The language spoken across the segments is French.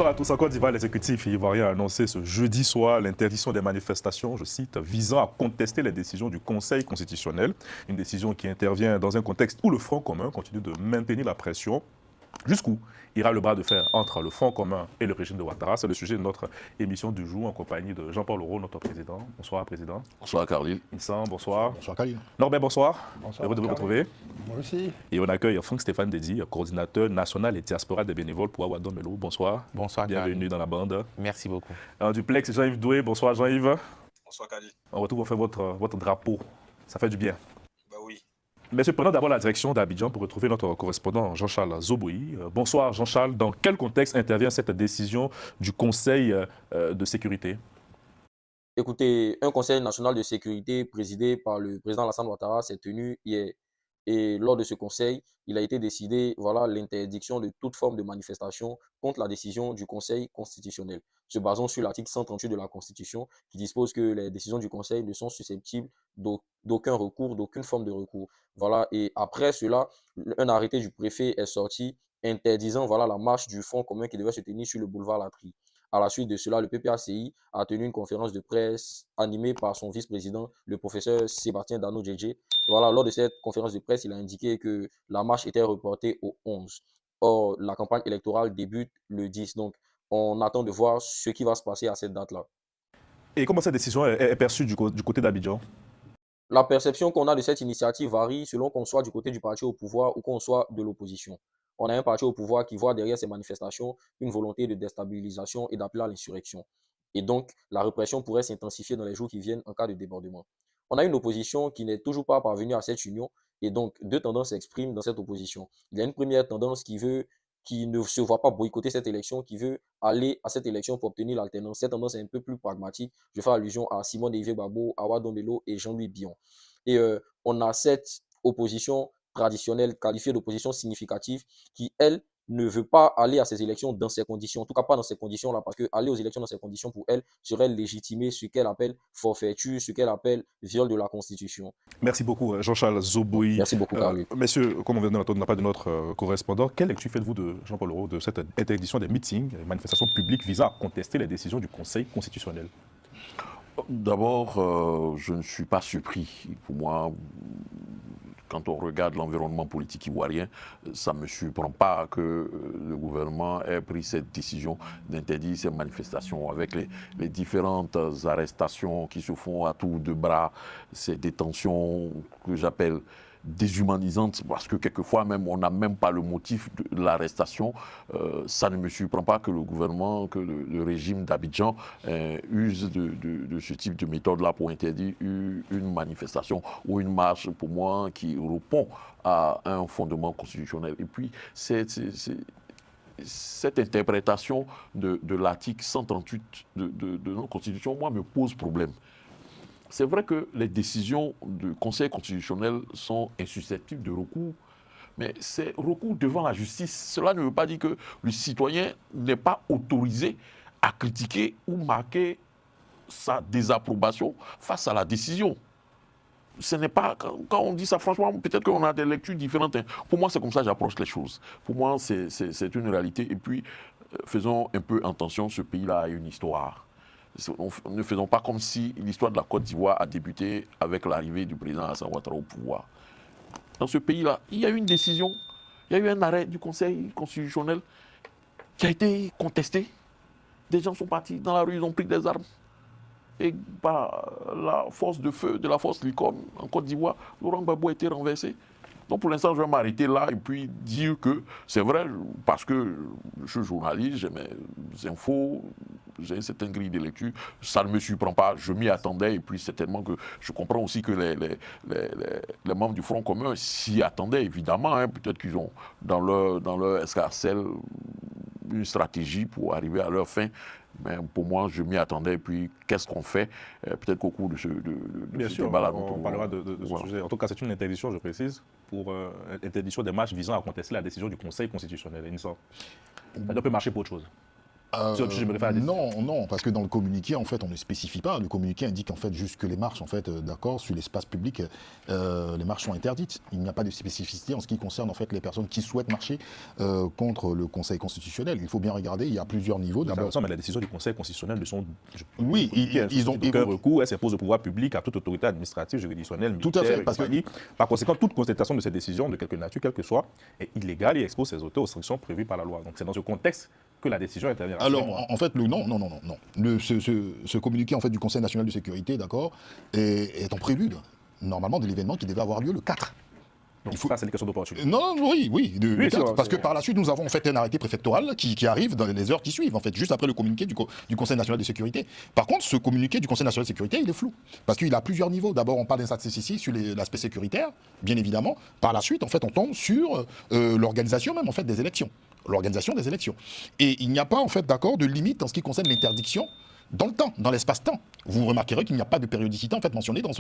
Bonjour à tous. En Côte d'Ivoire, l'exécutif ivoirien a annoncé ce jeudi soir l'interdiction des manifestations, je cite, visant à contester les décisions du Conseil constitutionnel. Une décision qui intervient dans un contexte où le Front commun continue de maintenir la pression. Jusqu'où ira le bras de fer entre le Front commun et le régime de Ouattara? C'est le sujet de notre émission du jour en compagnie de Jean-Paul Aureau, notre président. Bonsoir, président. Bonsoir, Carlil. Vincent, bonsoir. Bonsoir, Carlil. Norbert, bonsoir. Bonsoir. Heureux de vous retrouver. Moi aussi. Et on accueille Franck-Stéphane Dedi, coordinateur national et diaspora des bénévoles pour Awadon Melo. Bonsoir. Bonsoir, bienvenue Carlil. dans la bande. Merci beaucoup. En duplex, Jean-Yves Doué. Bonsoir, Jean-Yves. Bonsoir, Carlil. On retrouve enfin votre drapeau. Ça fait du bien. Bah oui. Monsieur, prenons d'abord la direction d'Abidjan pour retrouver notre correspondant Jean-Charles Zoboui. Bonsoir Jean-Charles. Dans quel contexte intervient cette décision du Conseil de sécurité? Écoutez, un Conseil national de sécurité présidé par le président Alassane Ouattara s'est tenu hier. Et lors de ce conseil, il a été décidé l'interdiction de toute forme de manifestation contre la décision du Conseil constitutionnel, se basant sur l'article 138 de la Constitution qui dispose que les décisions du Conseil ne sont susceptibles d'aucun recours, d'aucune forme de recours. Voilà. Et après cela, un arrêté du préfet est sorti interdisant la marche du Front commun qui devait se tenir sur le boulevard Latry. À la suite de cela, le PPACI a tenu une conférence de presse animée par son vice-président, le professeur Sébastien Dano-Djedje. Voilà, lors de cette conférence de presse, il a indiqué que la marche était reportée au 11. Or, la campagne électorale débute le 10. Donc, on attend de voir ce qui va se passer à cette date-là. Et comment cette décision est perçue du côté d'Abidjan? La perception qu'on a de cette initiative varie selon qu'on soit du côté du parti au pouvoir ou qu'on soit de l'opposition. On a un parti au pouvoir qui voit derrière ces manifestations une volonté de déstabilisation et d'appeler à l'insurrection. Et donc, la répression pourrait s'intensifier dans les jours qui viennent en cas de débordement. On a une opposition qui n'est toujours pas parvenue à cette union et donc deux tendances s'expriment dans cette opposition. Il y a une première tendance qui ne se voit pas boycotter cette élection, qui veut aller à cette élection pour obtenir l'alternance. Cette tendance est un peu plus pragmatique. Je fais allusion à Simone Evé Babo, Awadon Melo et Jean-Louis Bion. Et on a cette opposition traditionnelle, qualifiée d'opposition significative, qui, elle, ne veut pas aller à ces élections dans ces conditions, en tout cas pas dans ces conditions-là, parce qu'aller aux élections dans ces conditions, pour elle, serait légitimer ce qu'elle appelle forfaiture, ce qu'elle appelle viol de la Constitution. Merci beaucoup, Jean-Charles Zoboui. Merci beaucoup, Carlil. Messieurs, comme on vient de la part de notre correspondant, quelle lecture faites-vous de Jean-Paul Aureau de cette interdiction des meetings, des manifestations publiques visant à contester les décisions du Conseil constitutionnel? D'abord, je ne suis pas surpris. Pour moi, quand on regarde l'environnement politique ivoirien, ça ne me surprend pas que le gouvernement ait pris cette décision d'interdire ces manifestations avec les différentes arrestations qui se font à tour de bras, ces détentions que j'appelle déshumanisantes parce que quelquefois même on n'a même pas le motif de l'arrestation. Ça ne me surprend pas que le gouvernement, que le régime d'Abidjan use de ce type de méthode-là pour interdire une manifestation ou une marche, pour moi, qui répond à un fondement constitutionnel. Et puis, cette interprétation de l'article 138 de notre Constitution, moi, me pose problème. C'est vrai que les décisions du Conseil constitutionnel sont insusceptibles de recours, mais c'est recours devant la justice. Cela ne veut pas dire que le citoyen n'est pas autorisé à critiquer ou marquer sa désapprobation face à la décision. Ce n'est pas, quand on dit ça, franchement, peut-être qu'on a des lectures différentes. Pour moi, c'est comme ça que j'approche les choses. Pour moi, c'est une réalité. Et puis, faisons un peu attention, ce pays-là a une histoire. Ne faisons pas comme si l'histoire de la Côte d'Ivoire a débuté avec l'arrivée du président Alassane Ouattara au pouvoir. Dans ce pays-là, il y a eu une décision, il y a eu un arrêt du Conseil constitutionnel qui a été contesté. Des gens sont partis dans la rue, ils ont pris des armes. Et par la force de feu de la force Licorne en Côte d'Ivoire, Laurent Gbagbo a été renversé. Donc pour l'instant, je vais m'arrêter là et puis dire que c'est vrai, parce que je suis journaliste, j'ai mes infos, j'ai une certaine grille de lecture, ça ne me surprend pas, je m'y attendais et puis certainement que je comprends aussi que les membres du Front commun s'y attendaient évidemment, hein, peut-être qu'ils ont dans leur escarcelle une stratégie pour arriver à leur fin. Mais pour moi, je m'y attendais. Et puis, qu'est-ce qu'on fait? Peut-être qu'au cours de ce débat-là, on parlera de ce sujet. En tout cas, c'est une interdiction, je précise, pour interdiction des marches visant à contester la décision du Conseil constitutionnel. Ça ne peut marcher pour autre chose. Je me réfère à la décision. Non, parce que dans le communiqué, en fait, on ne spécifie pas. Le communiqué indique en fait juste que les marches, en fait, d'accord, sur l'espace public, les marches sont interdites. Il n'y a pas de spécificité en ce qui concerne en fait les personnes qui souhaitent marcher contre le Conseil constitutionnel. Il faut bien regarder. Il y a plusieurs niveaux. D'abord, mais la décision du Conseil constitutionnel de son. Oui, ils ont aucun recours. Elle s'impose au pouvoir public, à toute autorité administrative, juridictionnelle, militaire. Tout à fait. Parce que par conséquent, toute contestation de cette décision, de quelque nature, quelle que soit, est illégale et expose ses auteurs aux sanctions prévues par la loi. Donc, c'est dans ce contexte que la décision intervient. Alors, en fait, non. Ce communiqué en fait, du Conseil national de sécurité, d'accord, est en prélude, normalement, de l'événement qui devait avoir lieu le 4. Donc, ça, c'est une question d'opportunité. Non, oui, le 4, parce que vrai. par la suite, nous avons en fait un arrêté préfectoral qui arrive dans les heures qui suivent, en fait, juste après le communiqué du Conseil national de sécurité. Par contre, ce communiqué du Conseil national de sécurité, il est flou, parce qu'il a plusieurs niveaux. D'abord, on parle d'insatisfaction sur l'aspect sécuritaire, bien évidemment. Par la suite, en fait, on tombe sur l'organisation même, en fait, des élections. L'organisation des élections. Et il n'y a pas, en fait, d'accord, de limite en ce qui concerne l'interdiction dans le temps, dans l'espace-temps. Vous remarquerez qu'il n'y a pas de périodicité en fait mentionnée dans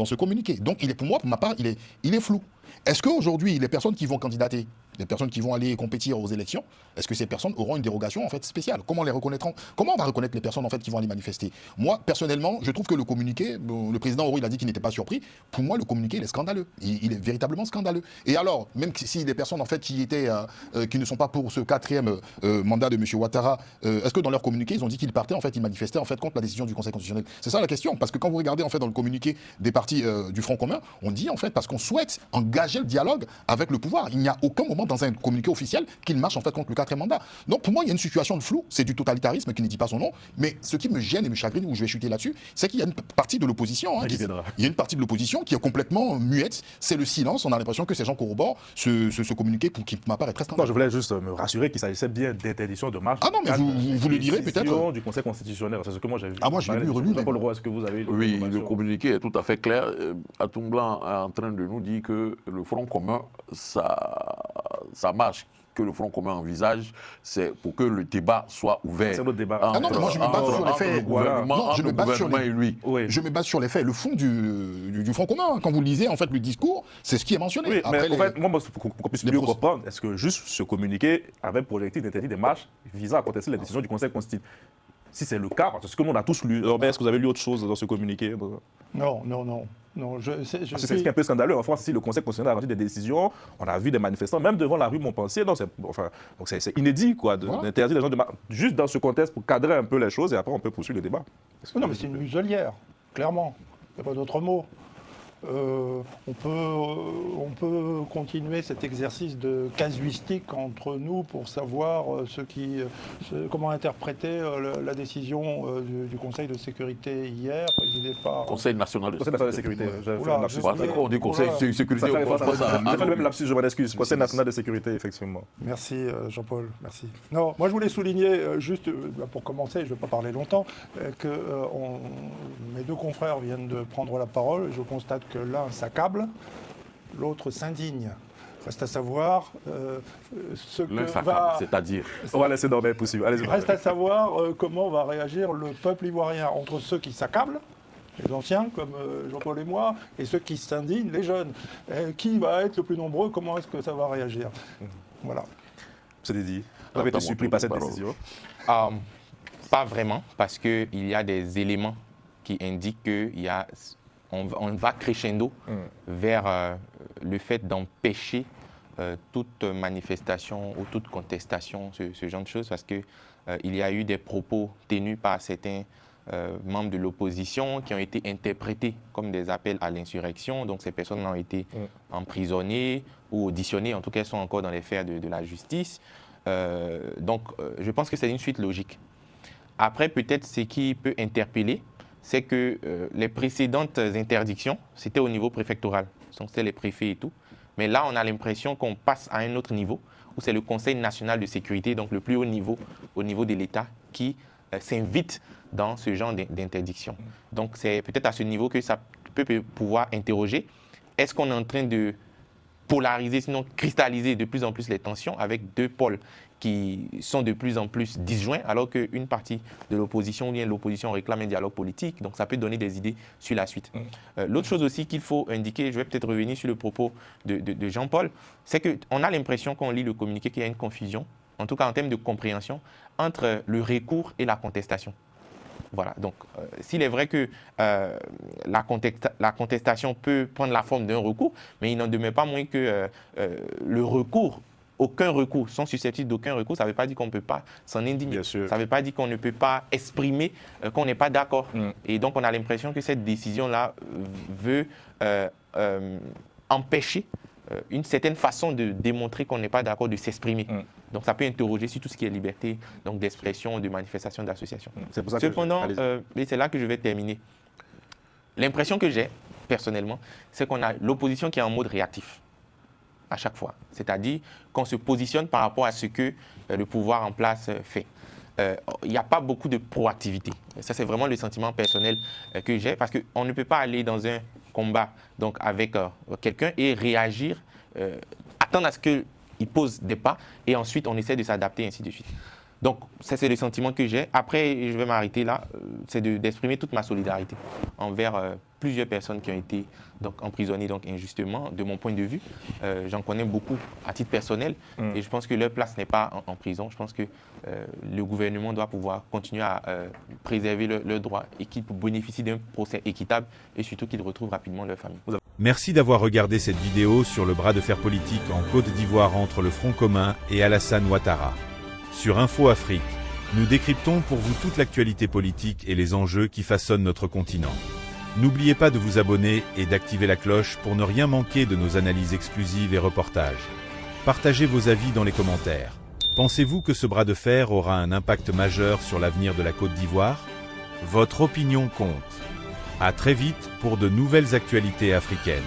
ce communiqué. Donc pour ma part, il est flou. Est-ce qu'aujourd'hui, les personnes qui vont candidater, les personnes qui vont aller compétir aux élections, est-ce que ces personnes auront une dérogation en fait spéciale? Comment les reconnaîtront? Comment on va reconnaître les personnes en fait qui vont aller manifester? Moi, personnellement, je trouve que le communiqué, le président Oro, il a dit qu'il n'était pas surpris. Pour moi, le communiqué, il est scandaleux. Il est véritablement scandaleux. Et alors, même si les personnes en fait qui ne sont pas pour ce 4e mandat de M. Ouattara, est-ce que dans leur communiqué, ils ont dit qu'ils partaient en fait, ils manifestaient en fait contre la décision du Conseil constitutionnel? C'est ça la question. Parce que quand vous regardez en fait dans le communiqué des partis du Front commun, on dit en fait parce qu'on souhaite engager le dialogue avec le pouvoir. Il n'y a aucun moment dans un communiqué officiel qu'il marche en fait contre le 4e mandat. Donc pour moi, il y a une situation de flou, c'est du totalitarisme qui ne dit pas son nom, mais ce qui me gêne et me chagrine, où je vais chuter là-dessus, c'est qu'il y a une partie de l'opposition, il y a une partie de l'opposition qui est complètement muette, c'est le silence, on a l'impression que ces gens corroborent ce communiqué qui, pour ma part, est très scandaleux. Non, je voulais juste me rassurer qu'il s'agissait bien d'interdiction de marche. Ah non, mais vous le direz peut-être. Du Conseil constitutionnel, c'est ce que moi j'ai vu. Ah, moi j'ai lu, relu. Paul Roy, est-ce que vous avez Oui, le communiqué est tout à fait clair. Atomblan est en train de nous dire que le Front commun, ça marche que le Front commun envisage, c'est pour que le débat soit ouvert. C'est notre débat. Ah non, mais moi je me base sur les faits. Non, je me base sur les... et lui. Oui. Je me base sur les faits. Le fond du Front commun, quand vous lisez en fait le discours, c'est ce qui est mentionné. Oui, après, mais en fait, moi, pour qu'on puisse mieux comprendre, est-ce que juste ce communiqué avait pour objectif d'interdire des marches visant à contester la décision du Conseil constitutionnel? Si c'est le cas, parce que ce que nous on a tous lu, est-ce que vous avez lu autre chose dans ce communiqué? Non. C'est un peu scandaleux. En France, si le Conseil constitutionnel a rendu des décisions, on a vu des manifestants, même devant la rue Montpensier. Donc c'est inédit d'interdire les gens de marcher. Juste dans ce contexte pour cadrer un peu les choses et après on peut poursuivre le débat. Non, mais c'est une muselière, clairement. Il n'y a pas d'autre mot. On peut continuer cet exercice de casuistique entre nous pour savoir comment interpréter la décision du Conseil de sécurité hier, présidé par... Conseil national de sécurité. On dit Conseil de sécurité. J'ai fait le même lapsus, je m'en excuse. Conseil national de sécurité, effectivement. Merci Jean-Paul, merci. Non, moi je voulais souligner, juste pour commencer, je ne vais pas parler longtemps, que mes deux confrères viennent de prendre la parole. Je constate que l'un s'accable, l'autre s'indigne. Reste à savoir ce que va... C'est-à-dire... On va laisser dormir possible. Reste à savoir comment va réagir le peuple ivoirien entre ceux qui s'accablent, les anciens comme Jean-Paul et moi, et ceux qui s'indignent, les jeunes. Qui va être le plus nombreux? Comment est-ce que ça va réagir? Voilà. C'est dit. Vous avez été surpris par cette décision? Pas vraiment, parce qu'il y a des éléments qui indiquent qu'on va crescendo vers le fait d'empêcher toute manifestation ou toute contestation, ce genre de choses, parce qu'il y a eu des propos tenus par certains membres de l'opposition qui ont été interprétés comme des appels à l'insurrection. Donc ces personnes ont été emprisonnées ou auditionnées, en tout cas elles sont encore dans les fers de la justice. Je pense que c'est une suite logique. Après, peut-être ce qui peut interpeller, c'est que les précédentes interdictions, c'était au niveau préfectoral, donc c'était les préfets et tout. Mais là, on a l'impression qu'on passe à un autre niveau, où c'est le Conseil national de sécurité, donc le plus haut niveau, au niveau de l'État, qui s'invite dans ce genre d'interdiction. Donc c'est peut-être à ce niveau que ça peut pouvoir interroger. Est-ce qu'on est en train de polariser, sinon cristalliser de plus en plus les tensions avec deux pôles qui sont de plus en plus disjoints, alors qu'une partie de l'opposition ou bien l'opposition réclame un dialogue politique. Donc ça peut donner des idées sur la suite. L'autre chose aussi qu'il faut indiquer, je vais peut-être revenir sur le propos de Jean-Paul, c'est qu'on a l'impression, quand on lit le communiqué, qu'il y a une confusion en tout cas en termes de compréhension, entre le recours et la contestation. Voilà, donc s'il est vrai que la contestation peut prendre la forme d'un recours, mais il n'en demeure pas moins que le recours, aucun recours, sont susceptibles d'aucun recours, ça ne veut pas dire qu'on ne peut pas s'en indigner. Bien sûr. Ça ne veut pas dire qu'on ne peut pas exprimer qu'on n'est pas d'accord. Et donc on a l'impression que cette décision-là veut empêcher une certaine façon de démontrer qu'on n'est pas d'accord, de s'exprimer. Donc ça peut interroger sur tout ce qui est liberté d'expression, de manifestation, d'association. C'est pour ça que Cependant, et c'est là que je vais terminer. L'impression que j'ai, personnellement, c'est qu'on a l'opposition qui est en mode réactif à chaque fois. C'est-à-dire qu'on se positionne par rapport à ce que le pouvoir en place fait. Il n'y a pas beaucoup de proactivité. Ça, c'est vraiment le sentiment personnel que j'ai, parce qu'on ne peut pas aller dans un combat donc, avec quelqu'un et réagir, attendre à ce qu'il pose des pas, et ensuite on essaie de s'adapter, ainsi de suite. Donc, ça, c'est le sentiment que j'ai. Après, je vais m'arrêter là, c'est d'exprimer toute ma solidarité envers plusieurs personnes qui ont été donc, emprisonnées donc, injustement, de mon point de vue. J'en connais beaucoup à titre personnel, et je pense que leur place n'est pas en prison. Je pense que le gouvernement doit pouvoir continuer à préserver leurs droits et qu'ils bénéficient d'un procès équitable, et surtout qu'ils retrouvent rapidement leur famille. Merci d'avoir regardé cette vidéo sur le bras de fer politique en Côte d'Ivoire entre le Front commun et Alassane Ouattara. Sur Info Afrique, nous décryptons pour vous toute l'actualité politique et les enjeux qui façonnent notre continent. N'oubliez pas de vous abonner et d'activer la cloche pour ne rien manquer de nos analyses exclusives et reportages. Partagez vos avis dans les commentaires. Pensez-vous que ce bras de fer aura un impact majeur sur l'avenir de la Côte d'Ivoire? Votre opinion compte. À très vite pour de nouvelles actualités africaines.